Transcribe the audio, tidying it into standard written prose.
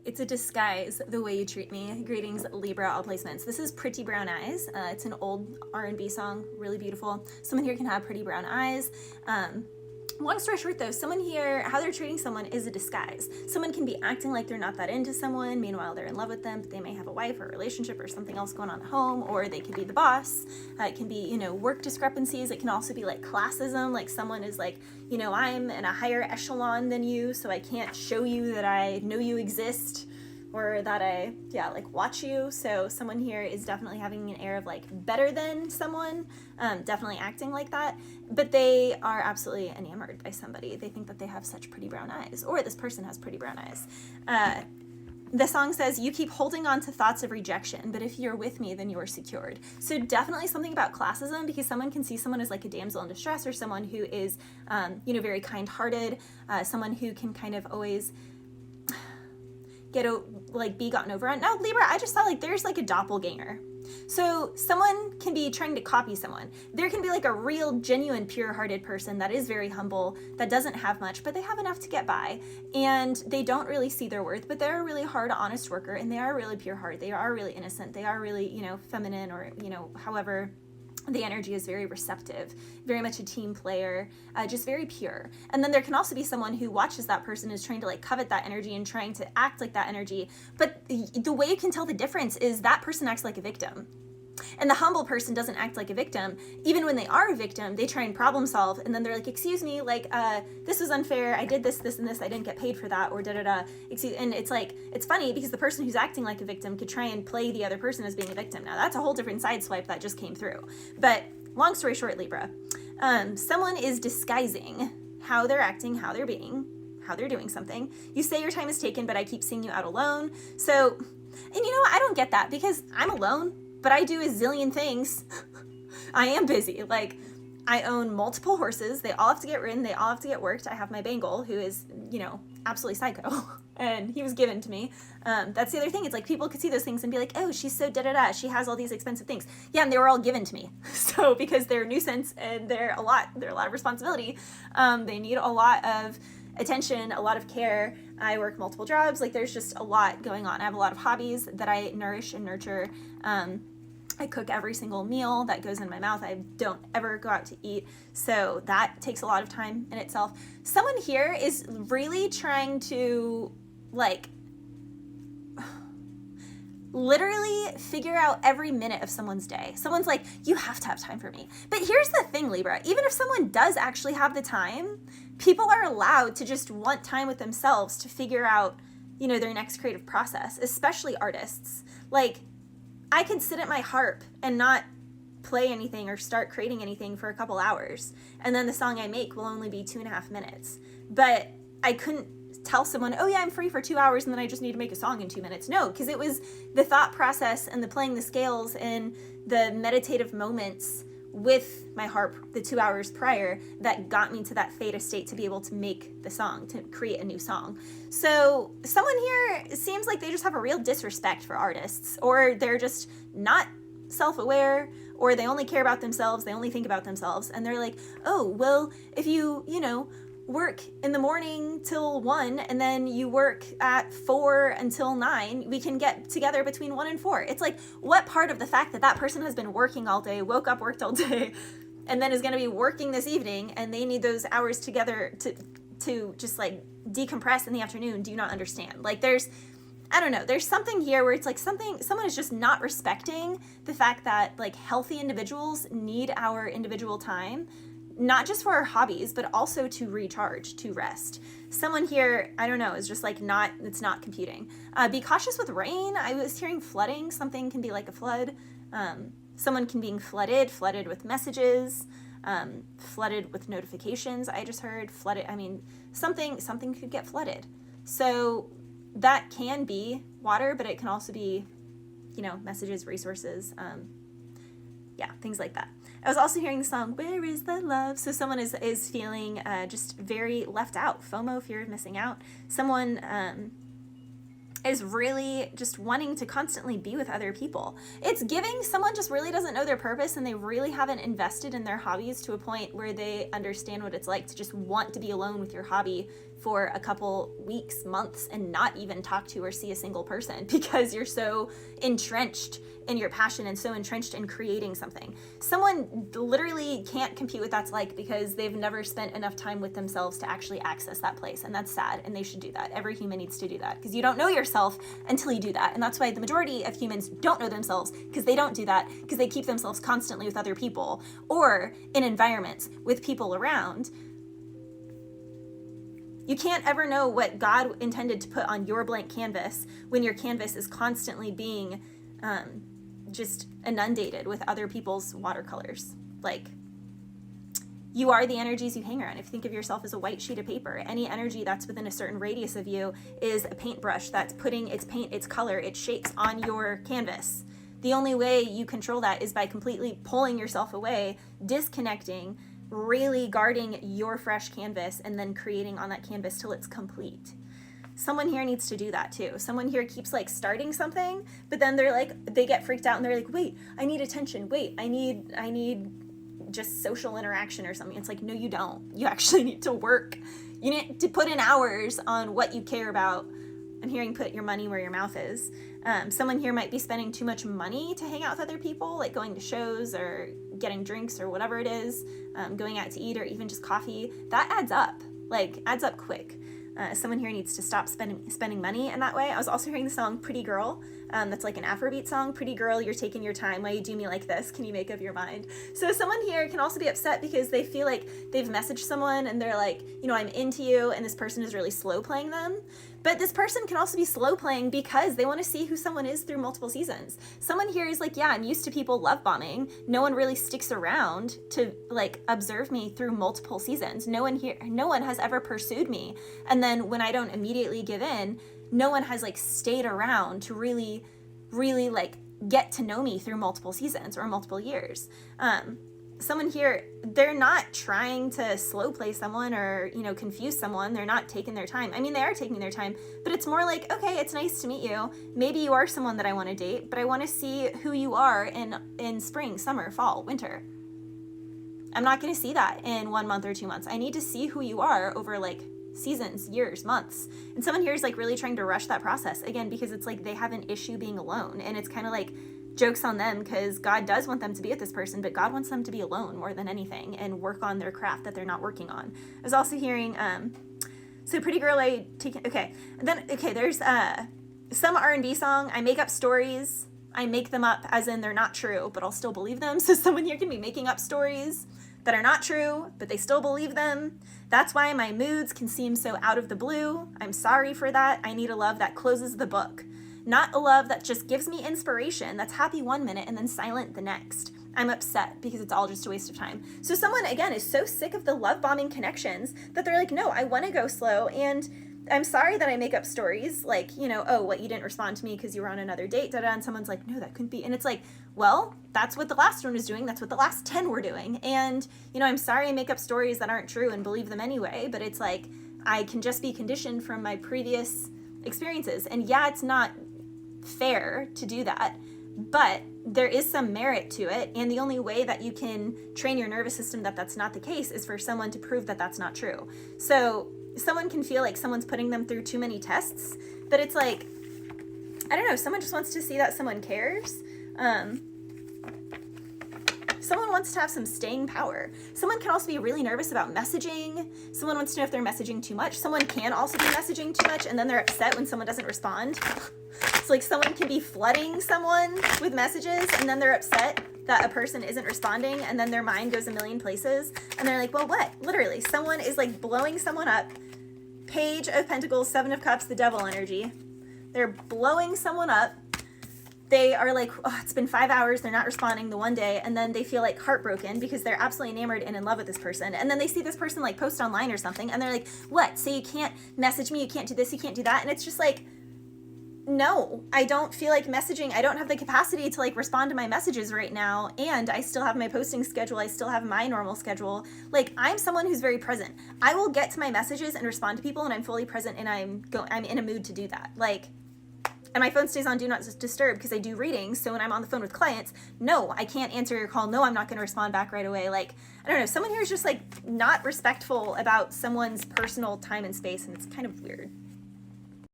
It's a disguise the way you treat me. Greetings, Libra, all placements. This is Pretty Brown Eyes. It's an old R&B song, really beautiful. Someone here can have pretty brown eyes. Long story short though, someone here, how they're treating someone is a disguise. Someone can be acting like they're not that into someone, meanwhile they're in love with them, but they may have a wife or a relationship or something else going on at home, or they can be the boss. It can be, work discrepancies. It can also be like classism, like someone is like, I'm in a higher echelon than you, so I can't show you that I know you exist, or that I, watch you. So someone here is definitely having an air of like better than someone, definitely acting like that, but they are absolutely enamored by somebody. They think that they have such pretty brown eyes, or this person has pretty brown eyes. The song says, you keep holding on to thoughts of rejection, but if you're with me, then you are secured. So definitely something about classism, because someone can see someone as like a damsel in distress, or someone who is, very kind-hearted, someone who can kind of always be gotten over on. Now, Libra, I just saw there's like a doppelganger. So someone can be trying to copy someone. There can be like a real, genuine, pure-hearted person that is very humble, that doesn't have much, but they have enough to get by, and they don't really see their worth, but they're a really hard, honest worker, and they are really pure heart. They are really innocent. They are really, feminine, or, however. The energy is very receptive, very much a team player, just very pure. And then there can also be someone who watches that person, is trying to covet that energy and trying to act like that energy. But the way you can tell the difference is that person acts like a victim. And the humble person doesn't act like a victim. Even when they are a victim, they try and problem solve, and then they're like, excuse me, this was unfair, I did this, and this, I didn't get paid for that, or da-da-da. And it's funny, because the person who's acting like a victim could try and play the other person as being a victim. Now, that's a whole different side swipe that just came through. But long story short, Libra, someone is disguising how they're acting, how they're being, how they're doing something. You say your time is taken, but I keep seeing you out alone. So, and I don't get that, because I'm alone, but I do a zillion things. I am busy. I own multiple horses. They all have to get ridden. They all have to get worked. I have my Bengal, who is, absolutely psycho, and he was given to me. That's the other thing. It's like people could see those things and be like, oh, she's so da-da-da. She has all these expensive things. Yeah, and they were all given to me. So because they're a nuisance and they're a lot of responsibility, they need a lot of attention, a lot of care. I work multiple jobs. There's just a lot going on. I have a lot of hobbies that I nourish and nurture. I cook every single meal that goes in my mouth. I don't ever go out to eat. So that takes a lot of time in itself. Someone here is really trying to literally figure out every minute of someone's day. Someone's like, you have to have time for me. But here's the thing, Libra, even if someone does actually have the time, people are allowed to just want time with themselves to figure out, their next creative process, especially artists. I could sit at my harp and not play anything or start creating anything for a couple hours, and then the song I make will only be 2.5 minutes. But I couldn't tell someone, oh yeah, I'm free for 2 hours and then I just need to make a song in 2 minutes. No, because it was the thought process and the playing the scales and the meditative moments with my harp the 2 hours prior that got me to that theta state to be able to make the song, to create a new song. So someone here seems like they just have a real disrespect for artists, or they're just not self-aware, or they only care about themselves, they only think about themselves, and they're like, oh, well, if you work in the morning till 1 and then you work at 4 until 9, we can get together between 1 and 4. It's like, what part of the fact that that person has been working all day, woke up, worked all day, and then is going to be working this evening, and they need those hours together to just decompress in the afternoon, do you not understand? I don't know, there's something here where it's someone is just not respecting the fact that healthy individuals need our individual time, not just for our hobbies, but also to recharge, to rest. Someone here, I don't know, is just it's not computing. Be cautious with rain. I was hearing flooding. Something can be like a flood. Someone can be flooded with messages, flooded with notifications. I just heard flooded. Something could get flooded. So that can be water, but it can also be, messages, resources, things like that. I was also hearing the song, Where is the Love? So someone is feeling just very left out, FOMO, fear of missing out. Someone is really just wanting to constantly be with other people. It's giving someone just really doesn't know their purpose, and they really haven't invested in their hobbies to a point where they understand what it's like to just want to be alone with your hobby for a couple weeks, months, and not even talk to or see a single person because you're so entrenched in your passion and so entrenched in creating something. Someone literally can't compute what that's like because they've never spent enough time with themselves to actually access that place. And that's sad. And they should do that. Every human needs to do that because you don't know yourself until you do that. And that's why the majority of humans don't know themselves, because they don't do that, because they keep themselves constantly with other people or in environments with people around. You can't ever know what God intended to put on your blank canvas when your canvas is constantly being just inundated with other people's watercolors. Like, you are the energies you hang around. If you think of yourself as a white sheet of paper, any energy that's within a certain radius of you is a paintbrush that's putting its paint, its color, its shapes on your canvas. The only way you control that is by completely pulling yourself away, disconnecting, really guarding your fresh canvas, and then creating on that canvas till it's complete. Someone here needs to do that too. Someone here keeps like starting something, but then they're like, they get freaked out and they're like, wait, I need attention. Wait, I need just social interaction or something. It's like, no, you don't. You actually need to work. You need to put in hours on what you care about. I'm hearing put your money where your mouth is. Someone here might be spending too much money to hang out with other people, like going to shows or getting drinks or whatever it is, going out to eat or even just coffee. That adds up quick. Someone here needs to stop spending money in that way. I was also hearing the song Pretty Girl. That's like an Afrobeat song. Pretty girl, you're taking your time. Why you do me like this? Can you make up your mind? So someone here can also be upset because they feel like they've messaged someone and they're like, I'm into you, and this person is really slow playing them. But this person can also be slow playing because they want to see who someone is through multiple seasons. Someone here is like, yeah, I'm used to people love bombing. No one really sticks around to like observe me through multiple seasons. No one has ever pursued me. And then when I don't immediately give in, no one has like stayed around to really like get to know me through multiple seasons or multiple years. Someone here, they're not trying to slow play someone or, confuse someone. They're not taking their time. I mean, they are taking their time, but it's more like, okay, it's nice to meet you. Maybe you are someone that I want to date, but I want to see who you are in spring, summer, fall, winter. I'm not going to see that in 1 month or 2 months. I need to see who you are over like seasons, years, months. And someone here is like really trying to rush that process again, because it's like they have an issue being alone, and it's kind of like jokes on them because God does want them to be with this person, but God wants them to be alone more than anything and work on their craft that they're not working on. I was also hearing, so Pretty Girl, there's some R&B song. I make up stories. I make them up as in they're not true, but I'll still believe them. So someone here can be making up stories that are not true, but they still believe them. That's why my moods can seem so out of the blue. I'm sorry for that. I need a love that closes the book. Not a love that just gives me inspiration, that's happy 1 minute and then silent the next. I'm upset because it's all just a waste of time. So someone, again, is so sick of the love bombing connections that they're like, no, I want to go slow, and I'm sorry that I make up stories like, oh, what, you didn't respond to me because you were on another date, and someone's like, no, that couldn't be. And it's like, well, that's what the last one was doing. That's what the last 10 were doing. And, I'm sorry I make up stories that aren't true and believe them anyway, but it's like, I can just be conditioned from my previous experiences. And yeah, it's not fair to do that, but there is some merit to it, and the only way that you can train your nervous system that that's not the case is for someone to prove that that's not true. So someone can feel like someone's putting them through too many tests, but it's like, I don't know, someone just wants to see that someone cares. Someone wants to have some staying power. Someone can also be really nervous about messaging. Someone wants to know if they're messaging too much. Someone can also be messaging too much, and then they're upset when someone doesn't respond. It's like someone can be flooding someone with messages, and then they're upset that a person isn't responding, and then their mind goes a million places, and they're like, well, what? Literally, someone is like blowing someone up. Page of Pentacles, 7 of Cups, the devil energy. They're blowing someone up. They are like, oh, it's been 5 hours, they're not responding the one day, and then they feel like heartbroken because they're absolutely enamored and in love with this person. And then they see this person like post online or something, and they're like, what? So you can't message me, you can't do this, you can't do that? And it's just like, no, I don't feel like messaging. I don't have the capacity to like respond to my messages right now, and I still have my posting schedule. I still have my normal schedule. Like, I'm someone who's very present. I will get to my messages and respond to people, and I'm fully present, and I'm in a mood to do that. Like, And my phone stays on do not disturb because I do readings. So when I'm on the phone with clients, no, I can't answer your call. No, I'm not going to respond back right away. Like, I don't know, someone here is just like not respectful about someone's personal time and space, and it's kind of weird.